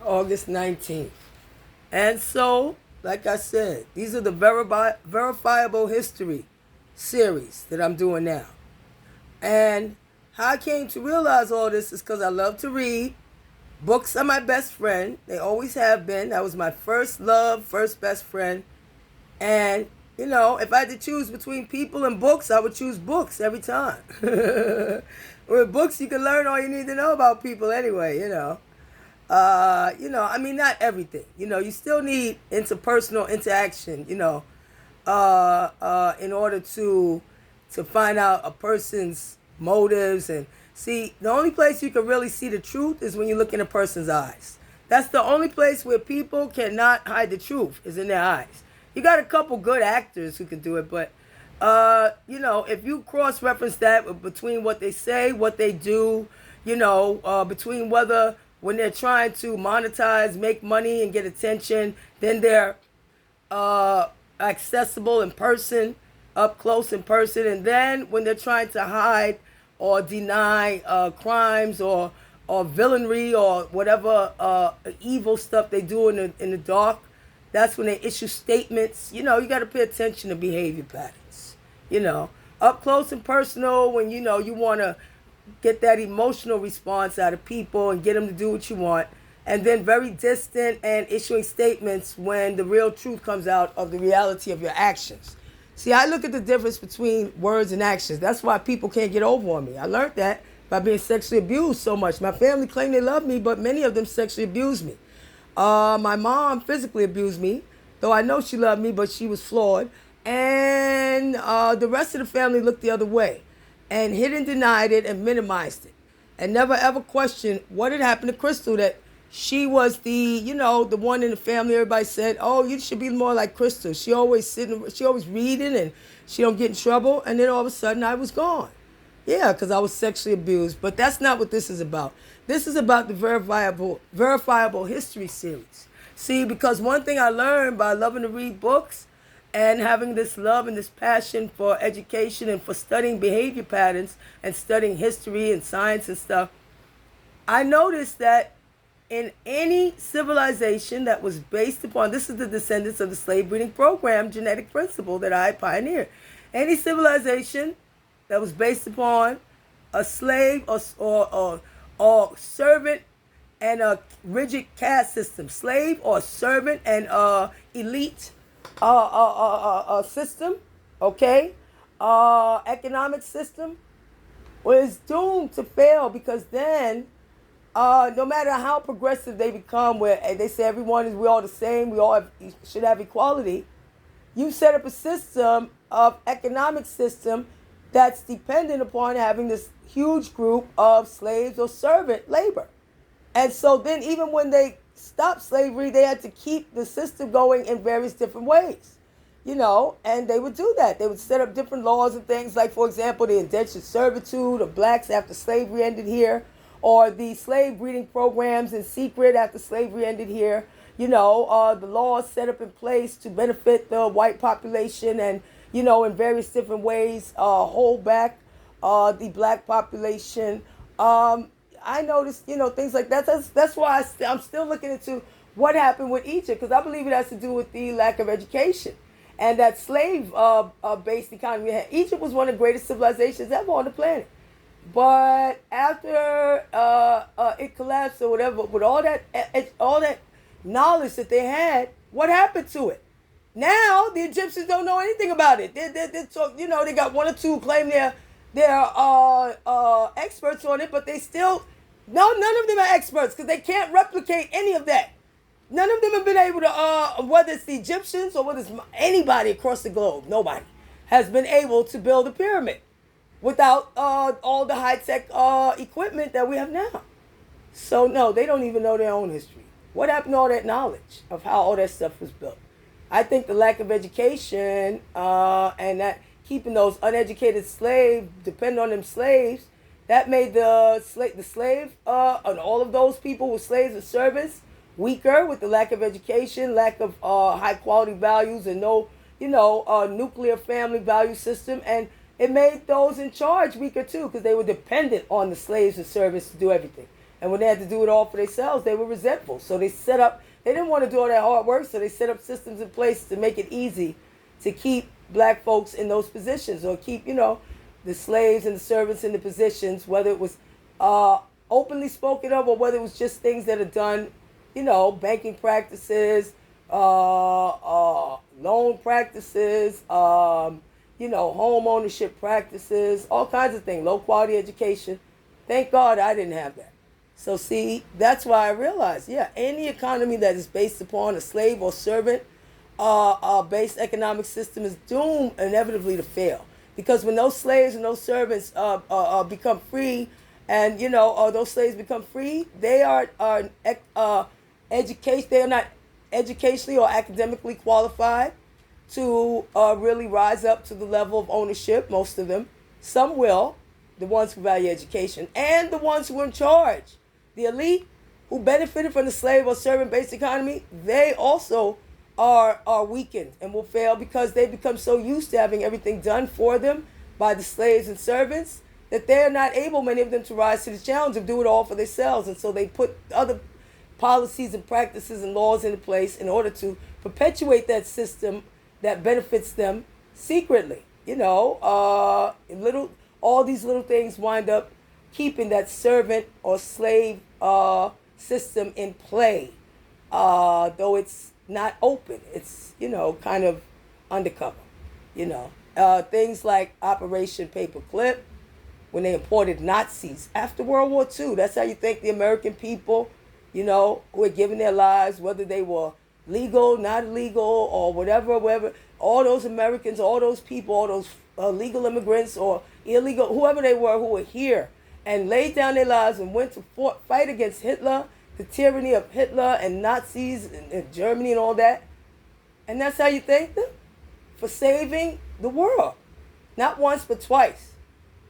August 19th. And so, like I said, these are the verifiable history series that I'm doing now. And how I came to realize all this is because I love to read. Books are my best friend. They always have been. That was my first love, first best friend. And, if I had to choose between people and books, I would choose books every time. With books, you can learn all you need to know about people anyway. I mean, not everything. You still need interpersonal interaction, in order to find out a person's motives. And see, the only place you can really see the truth is when you look in a person's eyes. That's the only place where people cannot hide the truth, is in their eyes. You got a couple good actors who can do it, but if you cross-reference that between what they say, what they do, between whether when they're trying to monetize, make money, and get attention, then they're accessible in person, up close in person, and then when they're trying to hide or deny crimes or villainry or whatever evil stuff they do in the dark, that's when they issue statements. You got to pay attention to behavior patterns. Up close and personal, when you want to get that emotional response out of people and get them to do what you want, and then very distant and issuing statements when the real truth comes out of the reality of your actions. See, I look at the difference between words and actions. That's why people can't get over on me. I learned that by being sexually abused so much. My family claimed they loved me, but many of them sexually abused me. My mom physically abused me, though I know she loved me, but she was flawed. And the rest of the family looked the other way and hid and denied it and minimized it and never ever questioned what had happened to Crystal, that she was the one in the family. Everybody said, oh, you should be more like Crystal. She always reading and she don't get in trouble. And then all of a sudden I was gone. Yeah, because I was sexually abused. But that's not what this is about. This is about the verifiable history series. See, because one thing I learned by loving to read books and having this love and this passion for education and for studying behavior patterns and studying history and science and stuff, I noticed that in any civilization that was based upon, this is the descendants of the slave breeding program genetic principle that I pioneered. Any civilization that was based upon a slave or servant and a rigid caste system, slave or servant and elite system, okay, economic system, was doomed to fail, because then no matter how progressive they become, where they say we're all the same, should have equality, you set up a system of economic system that's dependent upon having this huge group of slaves or servant labor. And so then even when they stopped slavery, they had to keep the system going in various different ways, and they would do that. They would set up different laws and things, like, for example, the indentured servitude of blacks after slavery ended here, or the slave breeding programs in secret after slavery ended here. The laws set up in place to benefit the white population and, in various different ways, hold back the black population. I noticed, things like that. That's why I'm still looking into what happened with Egypt, because I believe it has to do with the lack of education and that slave-based economy. Egypt was one of the greatest civilizations ever on the planet. But after it collapsed or whatever, with all that knowledge that they had, what happened to it? Now the Egyptians don't know anything about it. They talk, they got one or two who claim they're experts on it, but they still none of them are experts, because they can't replicate any of that. None of them have been able to, whether it's the Egyptians or whether it's anybody across the globe, nobody has been able to build a pyramid without all the high-tech equipment that we have now. So, no, they don't even know their own history. What happened to all that knowledge of how all that stuff was built? I think the lack of education and that keeping those uneducated slaves, depending on them slaves, that made the slave and all of those people with slaves and servants weaker, with the lack of education, lack of high-quality values, and no, nuclear family value system. And it made those in charge weaker too, because they were dependent on the slaves and servants to do everything. And when they had to do it all for themselves, they were resentful. So they didn't want to do all that hard work, so they set up systems in place to make it easy to keep black folks in those positions, or keep, the slaves and the servants in the positions, whether it was openly spoken of or whether it was just things that are done, banking practices, loan practices, home ownership practices, all kinds of things, low quality education. Thank God I didn't have that. So see, that's why I realized, any economy that is based upon a slave or servant based economic system is doomed inevitably to fail. Because when those slaves and those servants become free, and those slaves become free, they are education. They are not educationally or academically qualified to really rise up to the level of ownership. Most of them, some will, the ones who value education, and the ones who are in charge, the elite who benefited from the slave or servant-based economy. They also are weakened and will fail because they become so used to having everything done for them by the slaves and servants that they're not able, many of them, to rise to the challenge of do it all for themselves. And so they put other policies and practices and laws into place in order to perpetuate that system that benefits them secretly. All these little things wind up keeping that servant or slave system in play, though it's not open. It's, kind of undercover. Things like Operation Paperclip, when they imported Nazis after World War II. That's how you think the American people, who had given their lives, whether they were legal, not illegal, or whatever, all those Americans, all those people, all those legal immigrants or illegal, whoever they were, who were here and laid down their lives and went to fight against Hitler, the tyranny of Hitler and Nazis and Germany and all that. And that's how you thank them? For saving the world. Not once, but twice.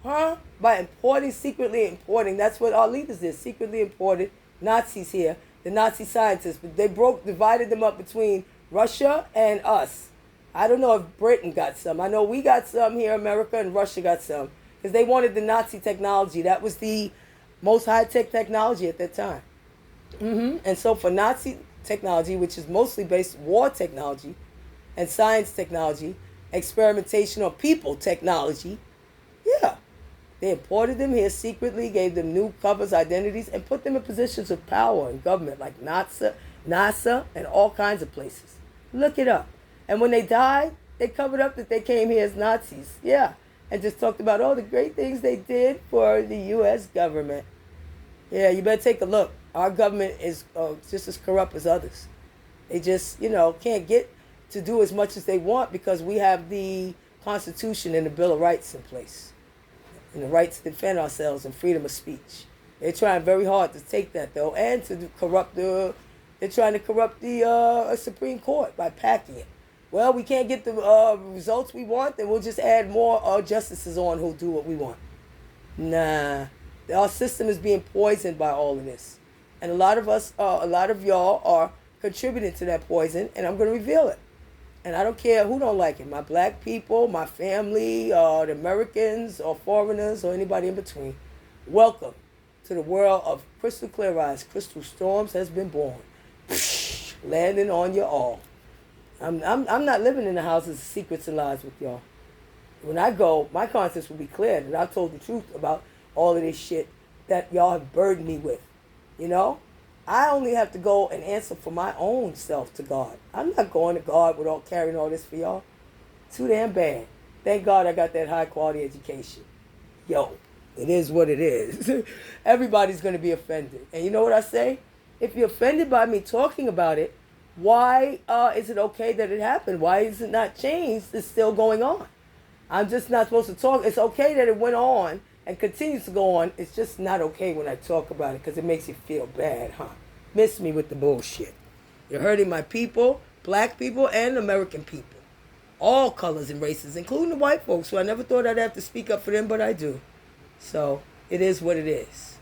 By secretly importing. That's what our leaders did, secretly imported Nazis here, the Nazi scientists. But they divided them up between Russia and us. I don't know if Britain got some. I know we got some here, America, and Russia got some. Because they wanted the Nazi technology. That was the most high-tech technology at that time. And so for Nazi technology, which is mostly based war technology and science technology, experimentation on people technology, they imported them here secretly, gave them new covers, identities, and put them in positions of power in government like NASA, and all kinds of places. Look it up. And when they died, they covered up that they came here as Nazis. And just talked about all the great things they did for the U.S. government. You better take a look. Our government is just as corrupt as others. They just, can't get to do as much as they want because we have the Constitution and the Bill of Rights in place. And the right to defend ourselves and freedom of speech. They're trying very hard to take that, though, and to corrupt they're trying to corrupt the Supreme Court by packing it. Well, we can't get the results we want, then we'll just add more justices on who'll do what we want. Nah. Our system is being poisoned by all of this. And a lot of y'all are contributing to that poison, and I'm going to reveal it. And I don't care who don't like it. My black people, my family, the Americans, or foreigners, or anybody in between. Welcome to the world of crystal clear eyes. Crystal Storms has been born. Landing on you all. I'm not living in the houses of secrets and lies with y'all. When I go, my conscience will be clear that I told the truth about all of this shit that y'all have burdened me with. I only have to go and answer for my own self to God. I'm not going to God without carrying all this for y'all. Too damn bad. Thank God I got that high quality education. It is what it is. Everybody's going to be offended. And you know what I say? If you're offended by me talking about it, why is it okay that it happened? Why is it not changed? It's still going on. I'm just not supposed to talk. It's okay that it went on and continues to go on. It's just not okay when I talk about it because it makes you feel bad, Miss me with the bullshit. You're hurting my people, black people, and American people. All colors and races, including the white folks, who I never thought I'd have to speak up for them, but I do. So, it is what it is.